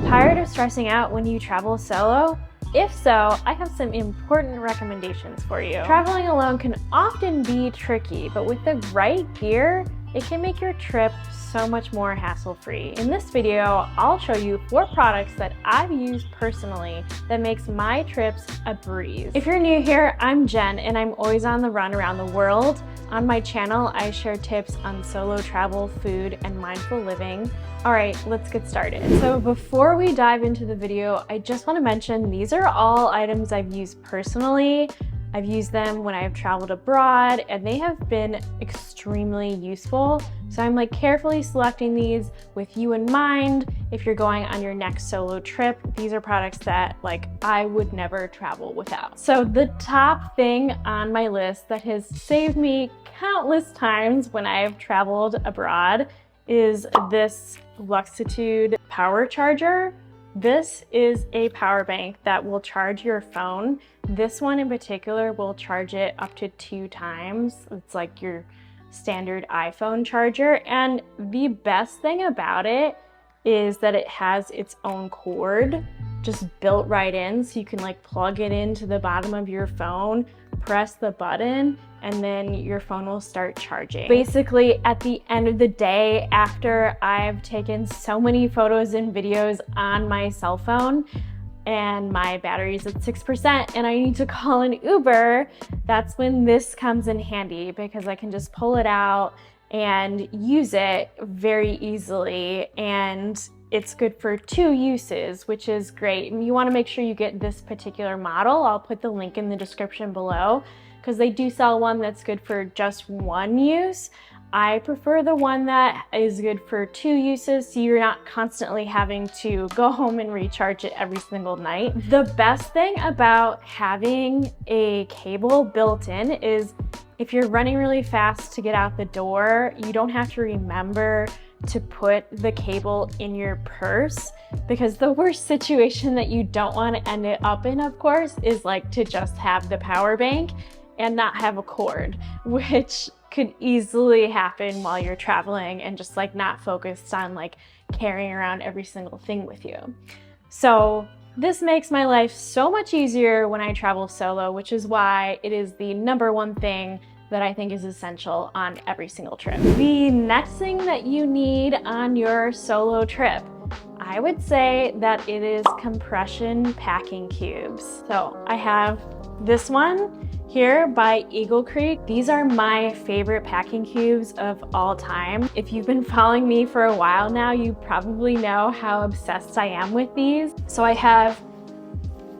Tired of stressing out when you travel solo? If so, I have some important recommendations for you. Traveling alone can often be tricky, but with the right gear, it can make your trip so much more hassle-free. In this video, I'll show you 4 products that I've used personally that makes my trips a breeze. If you're new here, I'm Jen and I'm always on the run around the world. On my channel, I share tips on solo travel, food, and mindful living. All right, let's get started. So before we dive into the video, I just want to mention these are all items I've used personally. I've used them when I've traveled abroad and they have been extremely useful. So I'm carefully selecting these with you in mind. If you're going on your next solo trip, these are products that I would never travel without. So the top thing on my list that has saved me countless times when I've traveled abroad is this Luxitude power charger. This is a power bank that will charge your phone. This one in particular will charge it up to 2 times. It's like your standard iPhone charger. And the best thing about it is that it has its own cord just built right in. So you can plug it into the bottom of your phone, press the button, and then your phone will start charging. Basically, at the end of the day, after I've taken so many photos and videos on my cell phone and my battery's at 6% and I need to call an Uber, that's when this comes in handy because I can just pull it out and use it very easily. And it's good for 2 uses, which is great. And you want to make sure you get this particular model. I'll put the link in the description below because they do sell one that's good for just 1 use. I prefer the one that is good for 2 uses, so you're not constantly having to go home and recharge it every single night. The best thing about having a cable built in is if you're running really fast to get out the door, you don't have to remember to put the cable in your purse, because the worst situation that you don't want to end it up in, of course, is to just have the power bank and not have a cord, which could easily happen while you're traveling and just not focused on carrying around every single thing with you. So this makes my life so much easier when I travel solo, which is why it is the #1 thing that I think is essential on every single trip. The next thing that you need on your solo trip, I would say that it is compression packing cubes. So I have this one here by Eagle Creek. These are my favorite packing cubes of all time. If you've been following me for a while now, you probably know how obsessed I am with these. So I have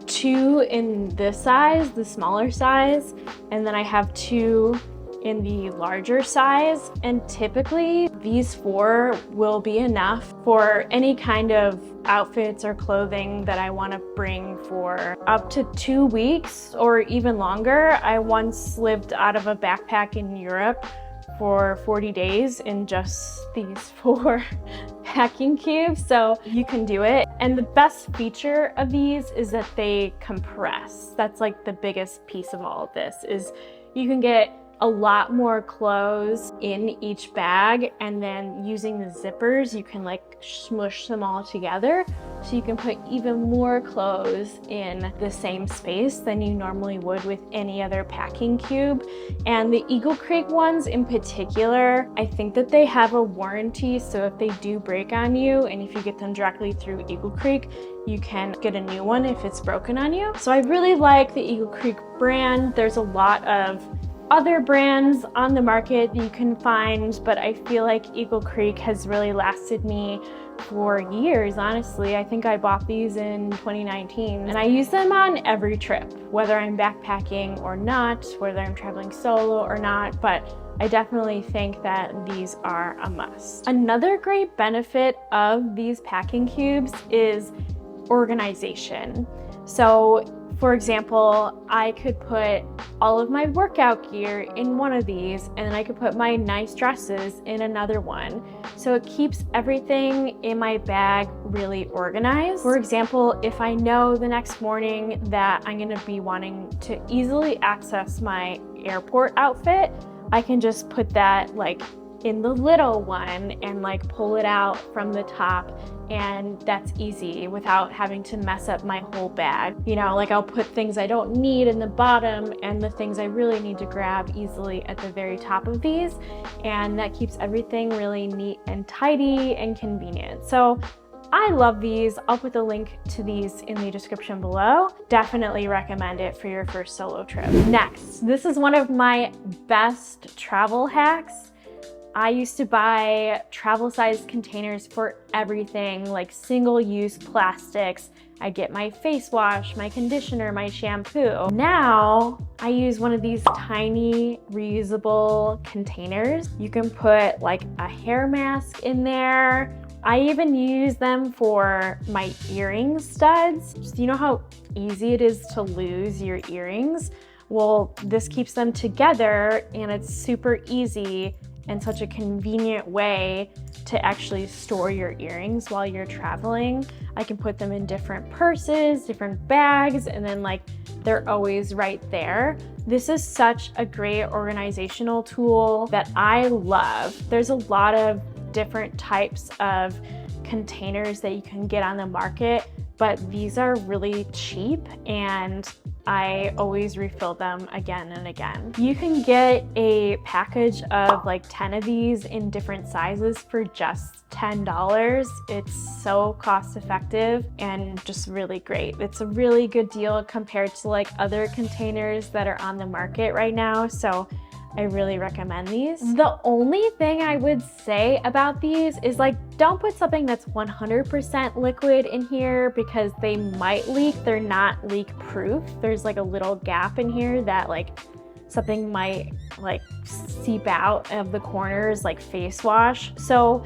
2 in this size, the smaller size, and then I have 2 in the larger size. And typically these 4 will be enough for any kind of outfits or clothing that I want to bring for up to 2 weeks or even longer. I once lived out of a backpack in Europe for 40 days in just these 4 packing cubes, so you can do it. And the best feature of these is that they compress. That's the biggest piece of all of this, is you can get a lot more clothes in each bag, and then using the zippers you can smush them all together so you can put even more clothes in the same space than you normally would with any other packing cube. And the Eagle Creek ones in particular, I think that they have a warranty, so if they do break on you, and if you get them directly through Eagle Creek, you can get a new one if it's broken on you. So I really like the Eagle Creek brand. There's a lot of other brands on the market that you can find, but I feel like Eagle Creek has really lasted me for years, honestly. I think I bought these in 2019 and I use them on every trip, whether I'm backpacking or not, whether I'm traveling solo or not, but I definitely think that these are a must. Another great benefit of these packing cubes is organization. So for example, I could put all of my workout gear in one of these, and then I could put my nice dresses in another one. So it keeps everything in my bag really organized. For example, if I know the next morning that I'm gonna be wanting to easily access my airport outfit, I can just put that in the little one and pull it out from the top and that's easy without having to mess up my whole bag. You know, like I'll put things I don't need in the bottom and the things I really need to grab easily at the very top of these, and that keeps everything really neat and tidy and convenient. So I love these. I'll put the link to these in the description below. Definitely recommend it for your first solo trip. Next, this is one of my best travel hacks. I used to buy travel-sized containers for everything, like single-use plastics. I get my face wash, my conditioner, my shampoo. Now I use one of these tiny reusable containers. You can put like a hair mask in there. I even use them for my earring studs. Just, you know how easy it is to lose your earrings? Well, this keeps them together, and it's super easy and such a convenient way to actually store your earrings while you're traveling. I can put them in different purses, different bags, and then like they're always right there. This is such a great organizational tool that I love. There's a lot of different types of containers that you can get on the market, but these are really cheap and I always refill them again and again. You can get a package of like 10 of these in different sizes for just $10. It's so cost effective and just really great. It's a really good deal compared to like other containers that are on the market right now. So I really recommend these. The only thing I would say about these is like, don't put something that's 100% liquid in here because they might leak. They're not leak proof. There's like a little gap in here that like something might like seep out of the corners like face wash. So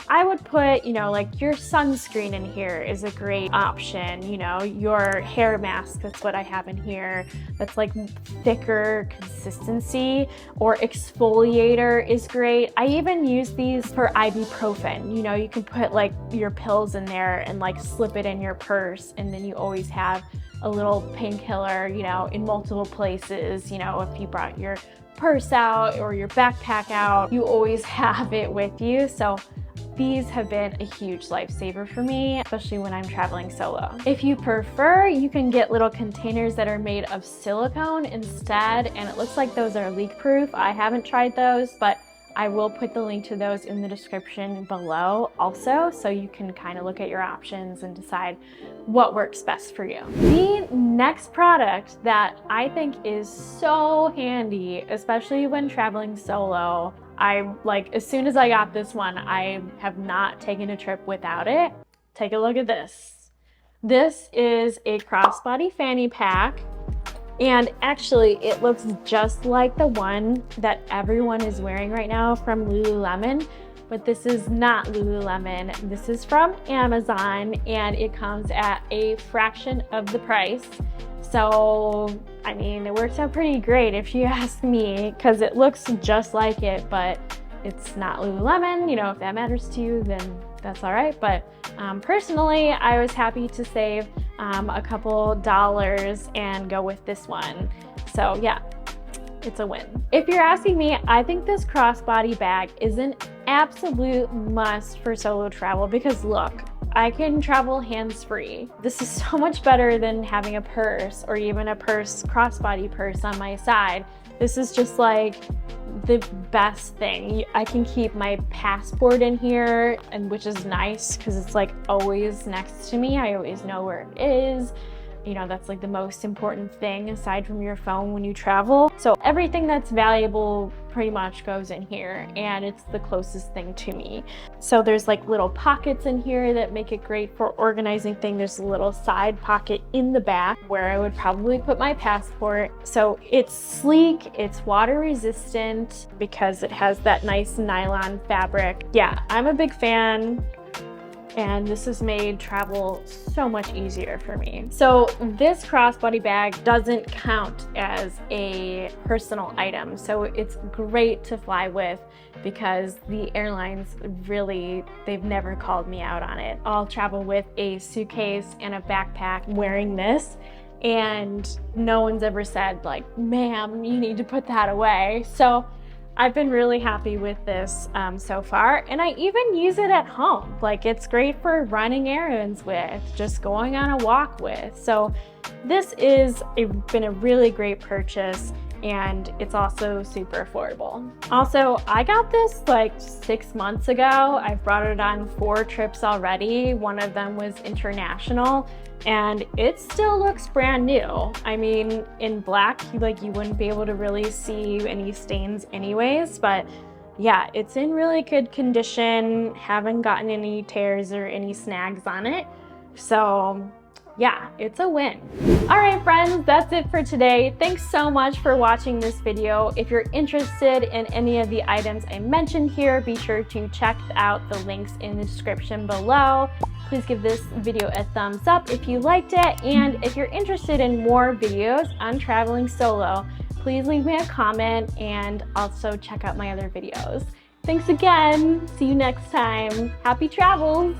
I would put, you know, like your sunscreen in here is a great option. You know, your hair mask, that's what I have in here. That's like thicker consistency, or exfoliator is great. I even use these for ibuprofen. You know, you can put like your pills in there and like slip it in your purse, and then you always have a little painkiller, you know, in multiple places. You know, if you brought your purse out or your backpack out, you always have it with you. So these have been a huge lifesaver for me, especially when I'm traveling solo. If you prefer, you can get little containers that are made of silicone instead, and it looks like those are leak proof. I haven't tried those, but I will put the link to those in the description below also, so you can kind of look at your options and decide what works best for you. The next product that I think is so handy, especially when traveling solo, as soon as I got this one, I have not taken a trip without it. Take a look at this. This is a crossbody fanny pack. And actually, it looks just like the one that everyone is wearing right now from Lululemon, but this is not Lululemon. This is from Amazon, and it comes at a fraction of the price. So, I mean, it works out pretty great if you ask me, because it looks just like it, but it's not Lululemon. You know, if that matters to you, then that's all right. But personally, I was happy to save a couple dollars and go with this one. So yeah, it's a win. If you're asking me, I think this crossbody bag is an absolute must for solo travel because look, I can travel hands-free. This is so much better than having a purse or even a crossbody purse on my side. This is just like the best thing. I can keep my passport in here, and which is nice because it's like always next to me. I always know where it is. You know, that's like the most important thing aside from your phone when you travel. So everything that's valuable pretty much goes in here, and it's the closest thing to me. So there's like little pockets in here that make it great for organizing things. There's a little side pocket in the back where I would probably put my passport. So it's sleek, it's water resistant because it has that nice nylon fabric. Yeah, I'm a big fan. And this has made travel so much easier for me. So this crossbody bag doesn't count as a personal item. So it's great to fly with because the airlines really, they've never called me out on it. I'll travel with a suitcase and a backpack wearing this, and no one's ever said like, ma'am, you need to put that away. So I've been really happy with this so far, and I even use it at home. Like, it's great for running errands with, just going on a walk with. So this is been a really great purchase, and it's also super affordable. Also, I got this like 6 months ago. I've brought it on 4 trips already. One of them was international, and it still looks brand new. I mean, in black, like you wouldn't be able to really see any stains anyways, but yeah, it's in really good condition. Haven't gotten any tears or any snags on it. So yeah, it's a win. All right, friends, that's it for today. Thanks so much for watching this video. If you're interested in any of the items I mentioned here, be sure to check out the links in the description below. Please give this video a thumbs up if you liked it. And if you're interested in more videos on traveling solo, please leave me a comment and also check out my other videos. Thanks again. See you next time. Happy travels.